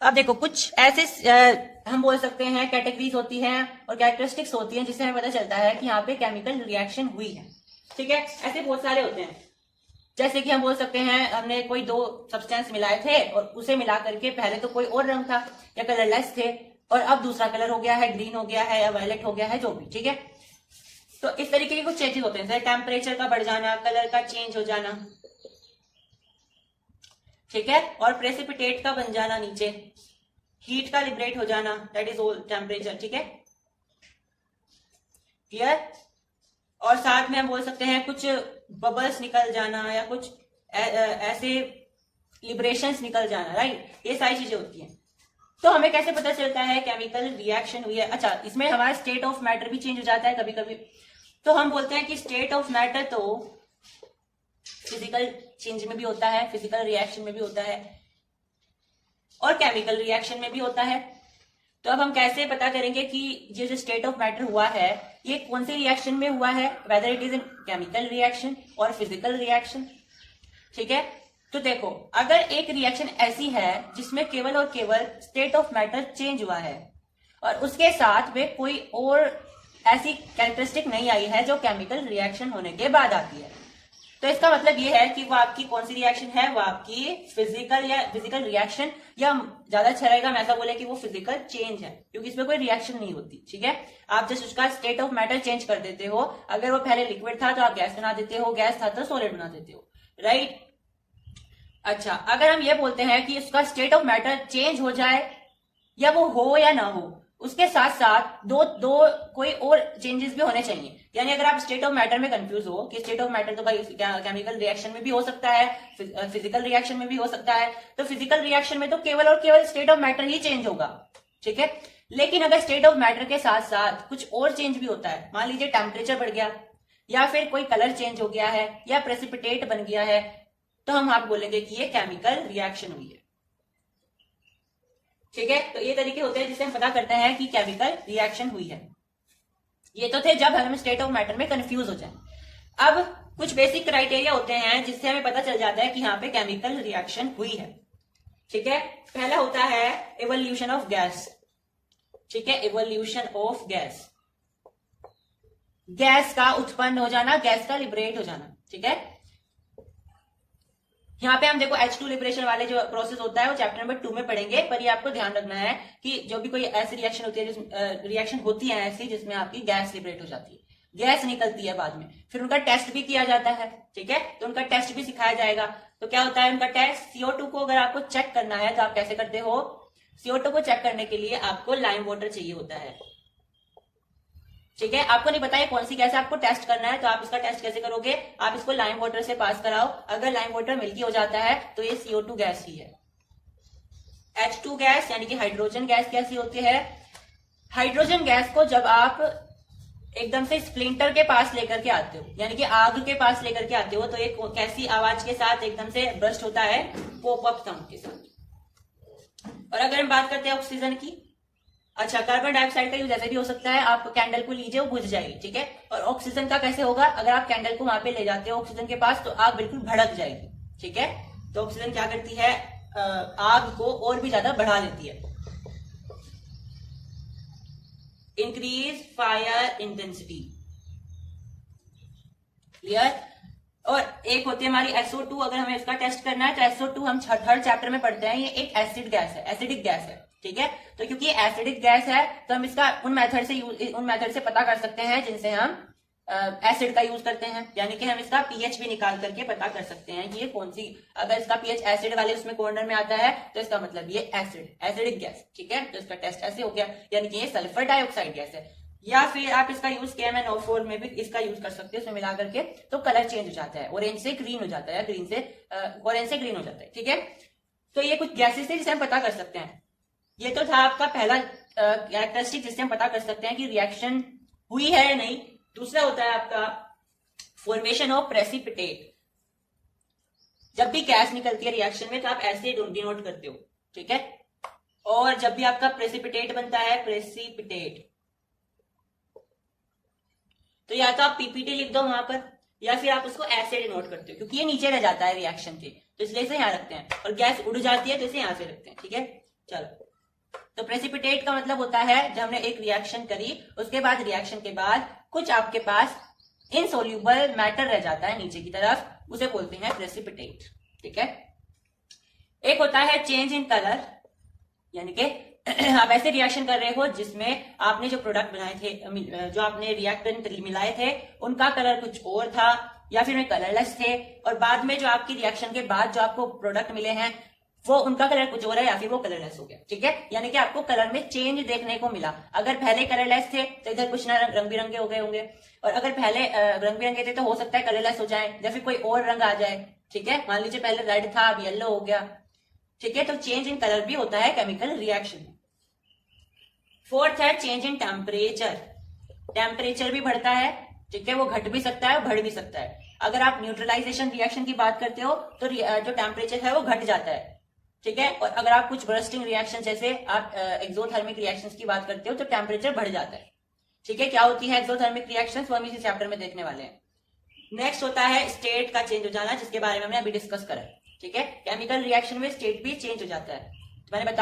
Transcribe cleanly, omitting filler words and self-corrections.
अब देखो कुछ ऐसे हम बोल सकते हैं कैटेगरीज होती हैं और कैरेक्टरिस्टिक्स होती हैं जिससे हमें पता चलता है कि यहाँ पे केमिकल रिएक्शन हुई है। ठीक है, ऐसे बहुत सारे होते हैं। जैसे कि हम बोल सकते हैं हमने कोई दो सब्सटेंस मिलाए थे और उसे मिला करके पहले तो कोई और रंग था या कलरलेस थे और अब दूसरा कलर हो गया है, ग्रीन हो गया है या वायलेट हो गया है, जो भी। ठीक है, तो इस तरीके के कुछ चेंजेस होते हैं, जैसे टेम्परेचर का बढ़ जाना, कलर का चेंज हो जाना। ठीक है, और प्रेसिपिटेट का बन जाना नीचे, हीट का लिबरेट हो जाना, दैट इज ऑल टेम्परेचर। ठीक है, क्लियर। और साथ में हम बोल सकते हैं कुछ बबल्स निकल जाना या कुछ ऐसे लिबरेशंस निकल जाना, राइट। ये सारी चीजें होती हैं। तो हमें कैसे पता चलता है केमिकल रिएक्शन हुई है? अच्छा, इसमें हमारा स्टेट ऑफ मैटर भी चेंज हो जाता है कभी कभी। तो हम बोलते हैं कि स्टेट ऑफ मैटर तो फिजिकल चेंज में भी होता है, फिजिकल रिएक्शन में भी होता है और केमिकल रिएक्शन में भी होता है। तो अब हम कैसे पता करेंगे कि ये जो स्टेट ऑफ मैटर हुआ है ये कौन से रिएक्शन में हुआ है, whether it is in chemical reaction और फिजिकल रिएक्शन। ठीक है, तो देखो अगर एक रिएक्शन ऐसी है जिसमें केवल और केवल स्टेट ऑफ मैटर चेंज हुआ है और उसके साथ में कोई और ऐसी कैरेक्टरिस्टिक नहीं आई है जो केमिकल रिएक्शन होने के बाद आती है, तो इसका मतलब ये है कि वो आपकी कौन सी रिएक्शन है, वो आपकी फिजिकल रिएक्शन, या ज्यादा अच्छा रहेगा हम ऐसा बोले कि वो फिजिकल चेंज है, क्योंकि इसमें कोई रिएक्शन नहीं होती। ठीक है, आप जस्ट उसका स्टेट ऑफ मैटर चेंज कर देते हो। अगर वो पहले लिक्विड था तो आप गैस बना देते हो, गैस था तो सॉलिड बना देते हो, राइट। अच्छा, अगर हम ये बोलते हैं कि उसका स्टेट ऑफ मैटर चेंज हो जाए या वो हो या ना हो, उसके साथ साथ दो दो कोई और चेंजेस भी होने चाहिए। यानी अगर आप स्टेट ऑफ मैटर में कंफ्यूज हो कि स्टेट ऑफ मैटर तो भाई केमिकल रिएक्शन में भी हो सकता है, फिजिकल रिएक्शन में भी हो सकता है, तो फिजिकल रिएक्शन में तो केवल और केवल state of matter he change होगा। ठीक है, लेकिन अगर स्टेट ऑफ मैटर के साथ साथ कुछ और चेंज भी होता है, मान लीजिए टेम्परेचर बढ़ गया या फिर कोई कलर चेंज हो गया है या प्रेसिपिटेट बन गया है, तो हम आप बोलेंगे कि ये केमिकल रिएक्शन हुई है। ठीक है, तो ये तरीके होते हैं जिससे हम पता करते हैं कि केमिकल रिएक्शन हुई है। ये तो थे जब हम स्टेट ऑफ मैटर में कंफ्यूज हो जाए। अब कुछ बेसिक क्राइटेरिया होते हैं जिससे हमें पता चल जाता है कि यहाँ पे केमिकल रिएक्शन हुई है। ठीक है, पहला होता है इवोल्यूशन ऑफ गैस। ठीक है, इवोल्यूशन ऑफ गैस, गैस का उत्पन्न हो जाना, गैस का लिबरेट हो जाना। ठीक है, यहाँ पे हम देखो H2 लिबरेशन वाले जो प्रोसेस होता है वो चैप्टर नंबर 2 में पढ़ेंगे, पर ये आपको ध्यान रखना है कि जो भी कोई ऐसी रिएक्शन होती है रिएक्शन होती है ऐसी जिसमें आपकी गैस लिबरेट हो जाती है, गैस निकलती है बाद में, फिर उनका टेस्ट भी किया जाता है। ठीक है, तो उनका टेस्ट भी सिखाया जाएगा। तो क्या होता है उनका टेस्ट? CO2 को अगर आपको चेक करना है तो आप कैसे करते हो? CO2 को चेक करने के लिए आपको लाइम वाटर चाहिए होता है। ठीक है, आपको नहीं पता है कौन सी गैस आपको टेस्ट करना है, तो आप इसका टेस्ट कैसे करोगे? आप इसको लाइम वाटर से पास कराओ, अगर लाइम वाटर मिल्की हो जाता है तो ये CO2 गैस ही है। H2 गैस यानी कि हाइड्रोजन गैस कैसी होती है? हाइड्रोजन गैस को जब आप एकदम से स्प्लिंटर के पास लेकर के आते हो, यानी कि आग के पास लेकर के आते हो, तो एक कैसी आवाज के साथ एकदम से बर्स्ट होता है? पॉप अप साउंड के साथ। और अगर हम बात करते हैं ऑक्सीजन की, अच्छा, कार्बन डाइऑक्साइड का यूज ऐसे भी हो सकता है, आप कैंडल को लीजिए वो बुझ जाएगी। ठीक है, और ऑक्सीजन का कैसे होगा? अगर आप कैंडल को वहां पे ले जाते हो ऑक्सीजन के पास तो आग बिल्कुल भड़क जाएगी। ठीक है, तो ऑक्सीजन क्या करती है? आग को और भी ज्यादा बढ़ा देती है। Increase fire intensity, clear. और एक होती है हमारी SO2, अगर हमें इसका टेस्ट करना है तो SO2 हम थर्ड चैप्टर में पढ़ते हैं, ये एक एसिड गैस है, एसिडिक गैस है। ठीक है, तो क्योंकि ये एसिडिक गैस है तो हम इसका उन मेथड से पता कर सकते हैं जिनसे हम एसिड का यूज करते हैं, यानी कि हम इसका पीएच भी निकाल करके पता कर सकते हैं कि ये कौन सी, अगर इसका पीएच एसिड वाले उसमें कॉर्नर में आता है तो इसका मतलब ये एसिडिक गैस। ठीक है, तो इसका टेस्ट ऐसे हो गया, यानी कि ये सल्फर डाइऑक्साइड गैस है। या फिर आप इसका यूज KMnO4 में भी इसका यूज कर सकते हैं, उसमें मिला करके, तो कलर चेंज हो जाता है, ऑरेंज से ग्रीन हो जाता है, ऑरेंज से ग्रीन हो जाता है। ठीक है, तो ये कुछ गैसेस थे जिसे हम पता कर सकते हैं। ये तो था आपका पहला कैरेक्टरिस्टिक जिससे हम पता कर सकते हैं कि रिएक्शन हुई है या नहीं। दूसरा होता है आपका फॉर्मेशन ऑफ प्रेसिपिटेट। जब भी गैस निकलती है रिएक्शन में तो आप ऐसे डिनोट करते हो। ठीक है, और जब भी आपका प्रेसिपिटेट बनता है, प्रेसिपिटेट, तो या तो आप PPT लिख दो वहां पर, या फिर आप उसको ऐसे डिनोट करते हो, क्योंकि ये नीचे रह जाता है रिएक्शन के, तो इसलिए इसे यहां रखते हैं, और गैस उड़ जाती है तो इसे यहां से रखते हैं। ठीक है, चलो, तो प्रेसिपिटेट का मतलब होता है जब हमने एक रिएक्शन करी, उसके बाद रिएक्शन के बाद कुछ आपके पास इनसोल्यूबल मैटर रह जाता है नीचे की तरफ, उसे बोलते हैं प्रेसिपिटेट। ठीक है। एक होता है चेंज इन कलर, यानी कि आप ऐसे रिएक्शन कर रहे हो जिसमें आपने जो प्रोडक्ट बनाए थे, जो आपने रिएक्टेंट मिलाए थे, उनका कलर कुछ और था या फिर वे कलरलेस थे, और बाद में जो आपकी रिएक्शन के बाद जो आपको प्रोडक्ट मिले हैं वो उनका कलर कुछ और है या फिर वो कलरलेस हो गया। ठीक है, यानी कि आपको कलर में चेंज देखने को मिला। अगर पहले कलरलेस थे तो इधर कुछ ना रंग बिरंगे हो गए होंगे, और अगर पहले रंग बिरंगे थे तो हो सकता है कलरलेस हो जाए या फिर कोई और रंग आ जाए। ठीक है, मान लीजिए पहले रेड था अब येलो हो गया। ठीक है, तो चेंज इन कलर भी होता है केमिकल रिएक्शन में। फोर्थ है चेंज इन टेम्परेचर। टेम्परेचर भी बढ़ता है। ठीक है, वो घट भी सकता है, बढ़ भी सकता है। अगर आप न्यूट्रलाइजेशन रिएक्शन की बात करते हो तो जो टेम्परेचर है वो घट जाता है। ठीक है, और अगर आप कुछ बर्स्टिंग रिएक्शन जैसे आप एक्सोथर्मिक रिएक्शंस की बात करते हो तो टेम्परेचर बढ़ जाता है। ठीक है, क्या होती है एक्सोथर्मिक रिएक्शंस, वो हम इसी चैप्टर में देखने वाले हैं। नेक्स्ट होता है स्टेट का चेंज हो जाना, जिसके बारे में हमने अभी डिस्कस करा है। ठीक है, केमिकल रिएक्शन में स्टेट भी चेंज हो जाता है। मैंने बताया